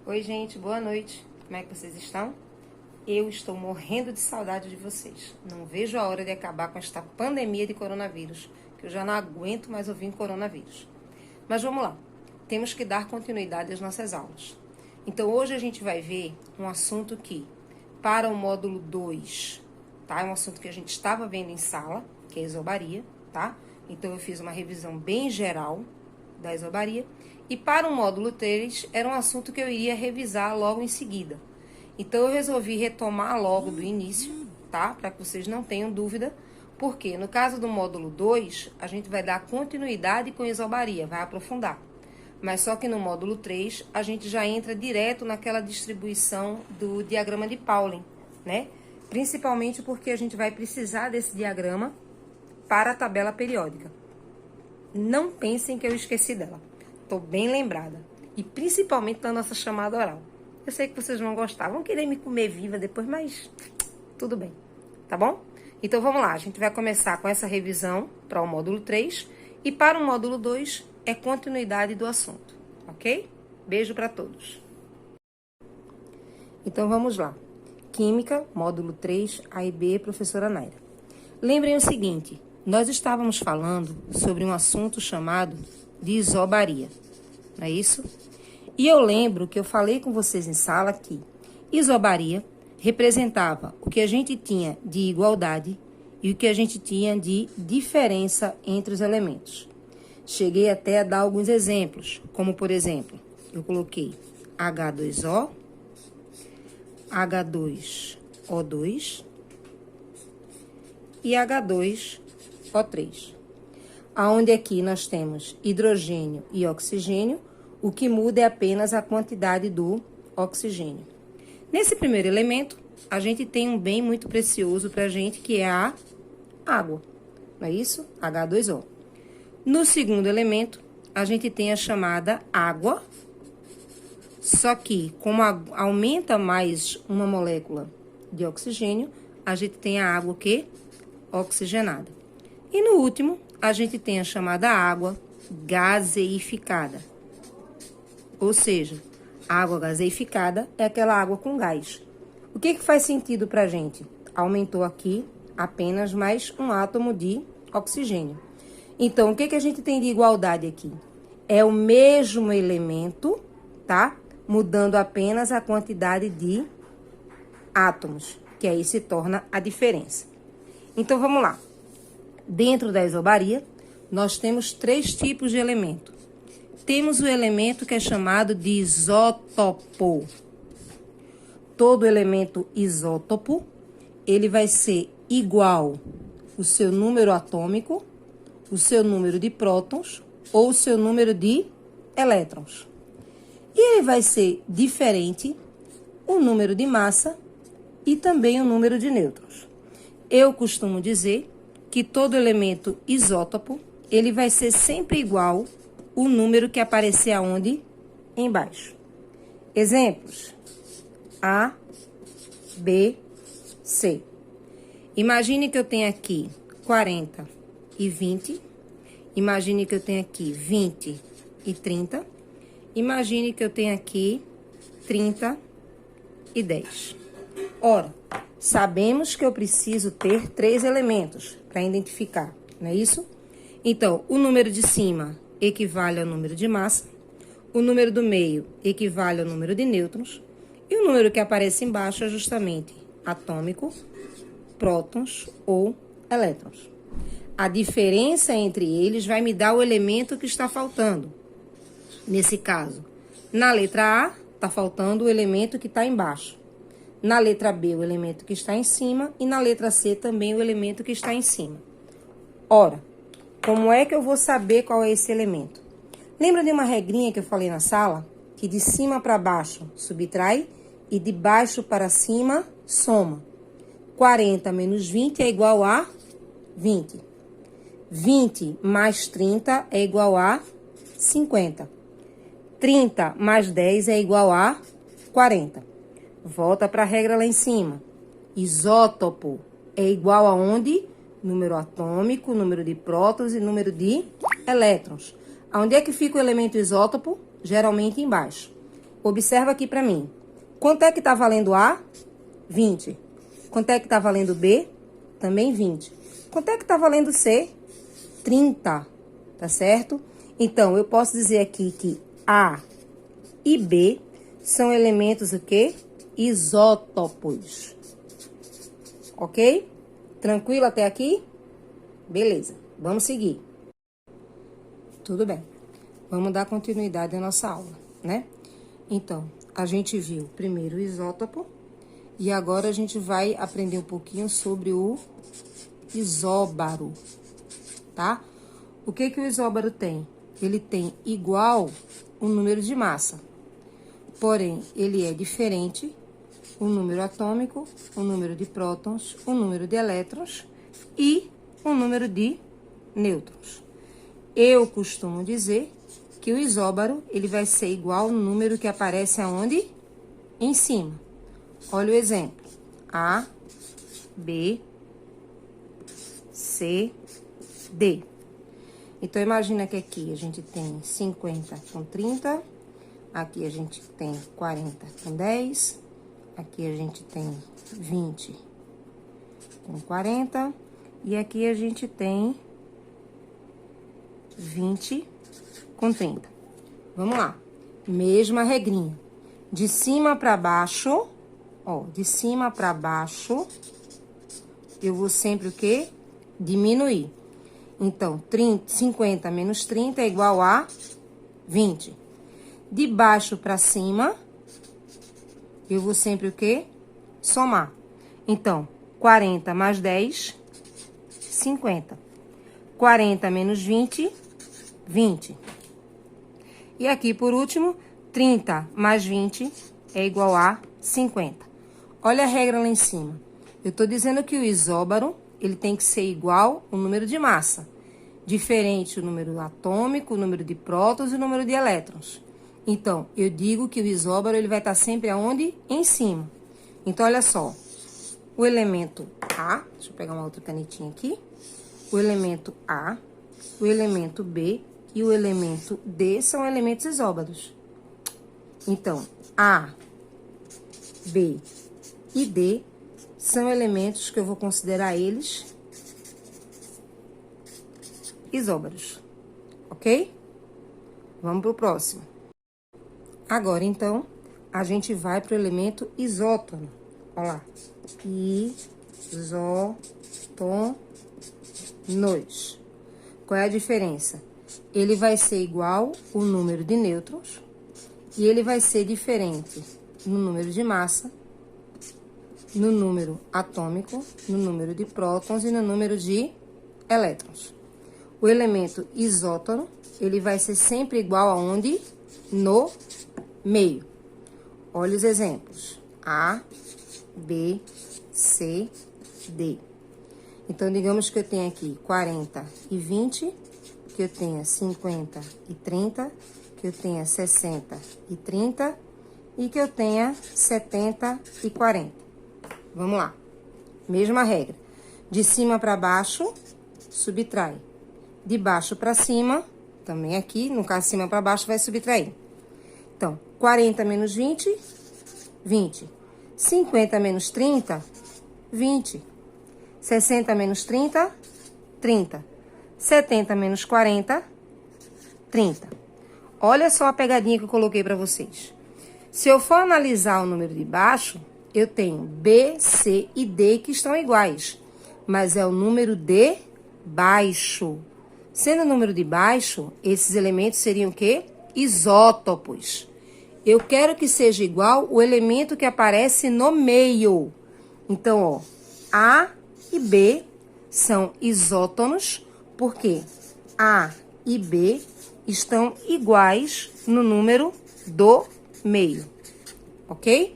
Oi, gente, boa noite. Como é que vocês estão? Eu estou morrendo de saudade de vocês. Não vejo a hora de acabar com esta pandemia de coronavírus, que eu já não aguento mais ouvir coronavírus. Mas vamos lá. Temos que dar continuidade às nossas aulas. Então, hoje a gente vai ver um assunto que, para o módulo 2, tá? É um assunto que a gente estava vendo em sala, que é a isobaria, tá? Então, eu fiz uma revisão bem geral da isobaria. E para o módulo 3, era um assunto que eu iria revisar logo em seguida. Então, eu resolvi retomar logo do início, tá? Para que vocês não tenham dúvida. Porque, no caso do módulo 2, a gente vai dar continuidade com isobaria, vai aprofundar. Mas só que no módulo 3, a gente já entra direto naquela distribuição do diagrama de Pauling, né? Principalmente porque a gente vai precisar desse diagrama para a tabela periódica. Não pensem que eu esqueci dela. Estou bem lembrada. E principalmente na nossa chamada oral. Eu sei que vocês vão gostar, vão querer me comer viva depois, mas tudo bem, tá bom? Então vamos lá, a gente vai começar com essa revisão para o módulo 3 e para o módulo 2 é continuidade do assunto, ok? Beijo para todos. Então vamos lá. Química, módulo 3, A e B, professora Naira. Lembrem o seguinte, nós estávamos falando sobre um assunto chamado de isobaria, não é isso? E eu lembro que eu falei com vocês em sala que isobaria representava o que a gente tinha de igualdade e o que a gente tinha de diferença entre os elementos. Cheguei até a dar alguns exemplos, como por exemplo, eu coloquei H2O, H2O2 e H2O3. Aonde aqui nós temos hidrogênio e oxigênio, o que muda é apenas a quantidade do oxigênio. Nesse primeiro elemento, a gente tem um bem muito precioso para a gente, que é a água, não é isso? H2O. No segundo elemento, a gente tem a chamada água, só que como aumenta mais uma molécula de oxigênio, a gente tem a água que oxigenada. E no último, a gente tem a chamada água gaseificada. Ou seja, a água gaseificada é aquela água com gás. O que faz sentido para a gente? Aumentou aqui apenas mais um átomo de oxigênio. Então, o que a gente tem de igualdade aqui? É o mesmo elemento, tá? Mudando apenas a quantidade de átomos, que aí se torna a diferença. Então, vamos lá. Dentro da isobaria, nós temos 3 tipos de elemento. Temos o elemento que é chamado de isótopo. Todo elemento isótopo, ele vai ser igual o seu número atômico, o seu número de prótons ou o seu número de elétrons. E ele vai ser diferente o número de massa e também o número de nêutrons. Eu costumo dizer que todo elemento isótopo, ele vai ser sempre igual o número que aparecer aonde? Embaixo. Exemplos. A, B, C. Imagine que eu tenho aqui 40 e 20. Imagine que eu tenho aqui 20 e 30. Imagine que eu tenho aqui 30 e 10. Ora, sabemos que eu preciso ter 3 elementos para identificar, não é isso? Então, o número de cima equivale ao número de massa, o número do meio equivale ao número de nêutrons, e o número que aparece embaixo é justamente atômico, prótons ou elétrons. A diferença entre eles vai me dar o elemento que está faltando. Nesse caso, na letra A, está faltando o elemento que está embaixo. Na letra B, o elemento que está em cima, e na letra C também o elemento que está em cima. Ora, como é que eu vou saber qual é esse elemento? Lembra de uma regrinha que eu falei na sala? Que de cima para baixo subtrai e de baixo para cima soma. 40 menos 20 é igual a 20. 20 mais 30 é igual a 50. 30 mais 10 é igual a 40. Volta para a regra lá em cima. Isótopo é igual a onde? Número atômico, número de prótons e número de elétrons. Onde é que fica o elemento isótopo? Geralmente embaixo. observa aqui pra mim. Quanto é que tá valendo A? 20. Quanto é que tá valendo B? Também 20. Quanto é que tá valendo C? 30, tá certo? Então, eu posso dizer aqui que A e B são elementos o quê? Isótopos. Ok? Tranquilo até aqui? Beleza, vamos seguir. Tudo bem. Vamos dar continuidade à nossa aula, né? Então, a gente viu primeiro o isótopo e agora a gente vai aprender um pouquinho sobre o isóbaro, tá? O que que o isóbaro tem? Ele tem igual o número de massa, porém, ele é diferente o número atômico, o número de prótons, o número de elétrons e o número de nêutrons. Eu costumo dizer que o isóbaro, ele vai ser igual ao número que aparece aonde? Em cima. Olha o exemplo. A, B, C, D. Então, imagina que aqui a gente tem 50 com 30, aqui a gente tem 40 com 10, aqui a gente tem 20 com 40, e aqui a gente tem 20 com 30. Vamos lá. Mesma regrinha. De cima para baixo, ó, de cima para baixo, eu vou sempre o quê? Diminuir. Então, 50 menos 30 é igual a 20. De baixo para cima, eu vou sempre o quê? Somar. Então, 40 mais 10, 50. 40 menos 20, 20. E aqui, por último, 30 mais 20 é igual a 50. Olha a regra lá em cima. Eu tô dizendo que o isóbaro, ele tem que ser igual ao número de massa. Diferente o número atômico, o número de prótons e o número de elétrons. Então, eu digo que o isóbaro, ele vai estar sempre aonde? Em cima. Então, olha só. O elemento A, deixa eu pegar uma outra canetinha aqui. O elemento A, o elemento B e o elemento D são elementos isóbaros. Então, A, B e D são elementos que eu vou considerar eles isóbaros, ok? Vamos pro próximo. Agora, então, a gente vai pro elemento isótono. Olha lá. Isótonos. Qual é a diferença? Ele vai ser igual o número de nêutrons e ele vai ser diferente no número de massa, no número atômico, no número de prótons e no número de elétrons. O elemento isótono, ele vai ser sempre igual aonde? No meio. Olha os exemplos. A, B, C, D. Então, digamos que eu tenho aqui 40 e 20, que eu tenha 50 e 30, que eu tenha 60 e 30 e que eu tenha 70 e 40. Vamos lá. Mesma regra. De cima para baixo, subtrai. De baixo para cima, também aqui, no caso, de cima para baixo, vai subtrair. Então, 40 menos 20, 20. 50 menos 30, 20. 60 menos 30, 30. 70 menos 40, 30. Olha só a pegadinha que eu coloquei para vocês. Se eu for analisar o número de baixo, eu tenho B, C e D que estão iguais. Mas é o número de baixo. Sendo o número de baixo, esses elementos seriam o quê? Isótopos. Eu quero que seja igual o elemento que aparece no meio. Então, ó, A e B são isótonos, porque A e B estão iguais no número do meio. Ok?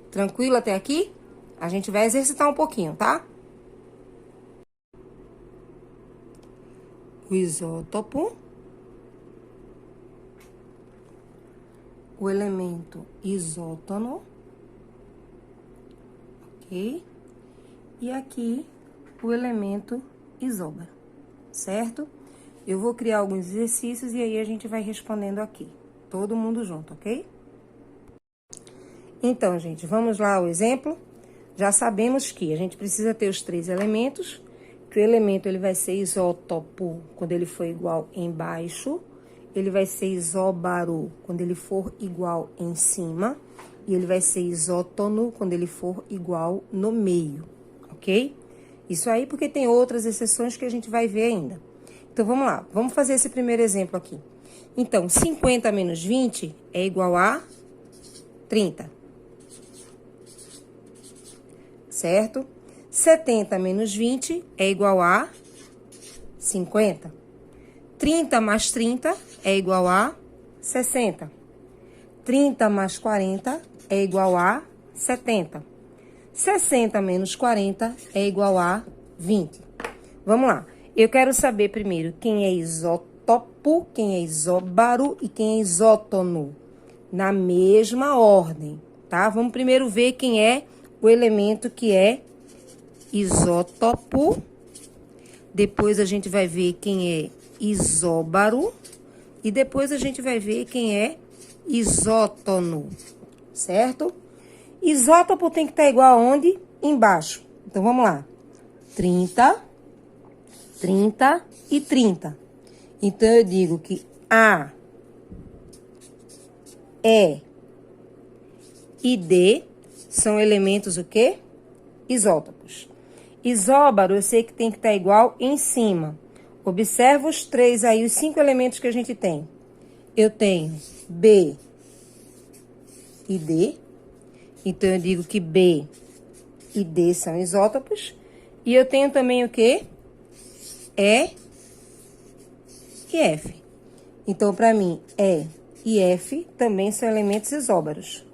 Tranquilo até aqui? A gente vai exercitar um pouquinho, tá? O isótopo, o elemento isótono, ok? E aqui o elemento isóbaro, certo? Eu vou criar alguns exercícios e aí a gente vai respondendo aqui, todo mundo junto, ok? Então, gente, vamos lá ao exemplo. Já sabemos que a gente precisa ter os 3 elementos, que o elemento ele vai ser isótopo quando ele for igual embaixo, ele vai ser isóbaro quando ele for igual em cima, e ele vai ser isótono quando ele for igual no meio, ok? Isso aí porque tem outras exceções que a gente vai ver ainda. Então, vamos lá, vamos fazer esse primeiro exemplo aqui. Então, 50 menos 20 é igual a 30. Certo? 70 menos 20 é igual a 50. 30 mais 30 é igual a 60. 30 mais 40 é igual a 70. 60 menos 40 é igual a 20. Vamos lá. Eu quero saber primeiro quem é isótopo, quem é isóbaro e quem é isótono. Na mesma ordem, tá? Vamos primeiro ver quem é o elemento que é isótopo. Depois a gente vai ver quem é isóbaro. E depois a gente vai ver quem é isótono, certo? Isótopo tem que estar igual aonde? Embaixo. Então, vamos lá. 30, 30 e 30. Então, eu digo que A, E e D são elementos o quê? Isótopos. Isóbaro, eu sei que tem que estar igual em cima. Observa os 3 aí, os 5 elementos que a gente tem. Eu tenho B e D. Então, eu digo que B e D são isótopos. E eu tenho também o quê? E e F. Então, para mim, E e F também são elementos isóbaros.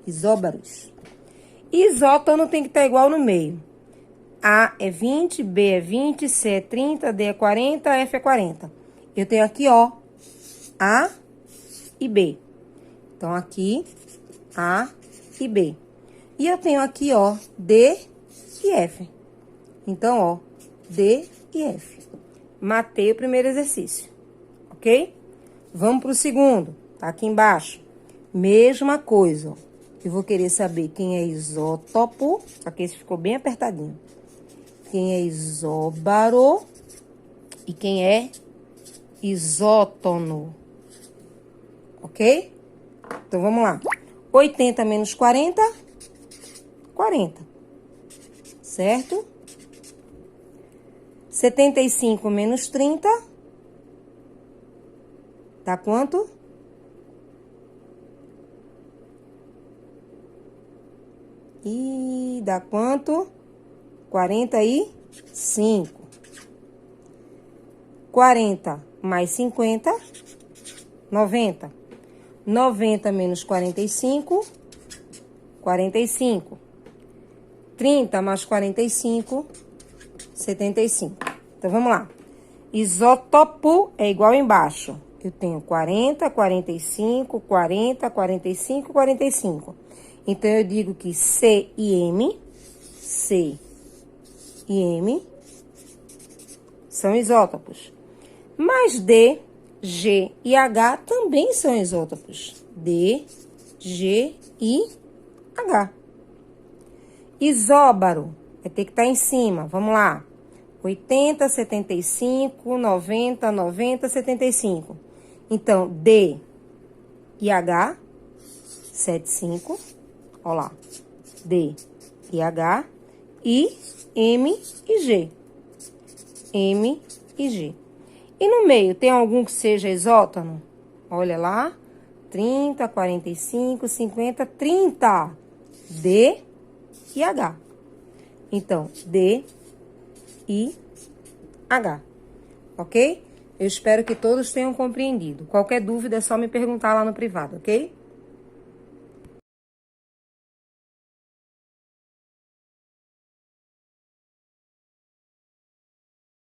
Isóbaros. Isótono tem que estar igual no meio. A é 20, B é 20, C é 30, D é 40, F é 40. Eu tenho aqui, ó, A e B. Então, aqui, A e B. E eu tenho aqui, ó, D e F. Então, ó, D e F. Matei o primeiro exercício, ok? Vamos para o segundo, tá aqui embaixo. Mesma coisa, ó. Eu vou querer saber quem é isótopo, só que esse ficou bem apertadinho. Quem é isóbaro e quem é isótono, ok? Então, vamos lá. 80 menos 40, 40, certo? 75 menos 30, dá quanto? E dá quanto? 45. 40 mais 50, 90. 90 menos 45, 45. 30 mais 45, 75. Então, vamos lá. Isótopo é igual embaixo. Eu tenho 40, 45, 40, 45, 45. Então, eu digo que C e M são isótopos. Mas D, G e H também são isótopos. D, G e H. Isóbaro vai ter que estar em cima. Vamos lá. 80, 75, 90, 90, 75. Então, D e H, 75. Olha lá. D e H. E M e G. M e G. E no meio, tem algum que seja isótono? Olha lá. 30, 45, 50, 30. D e H. Então, D e H. Ok? Eu espero que todos tenham compreendido. Qualquer dúvida é só me perguntar lá no privado, ok?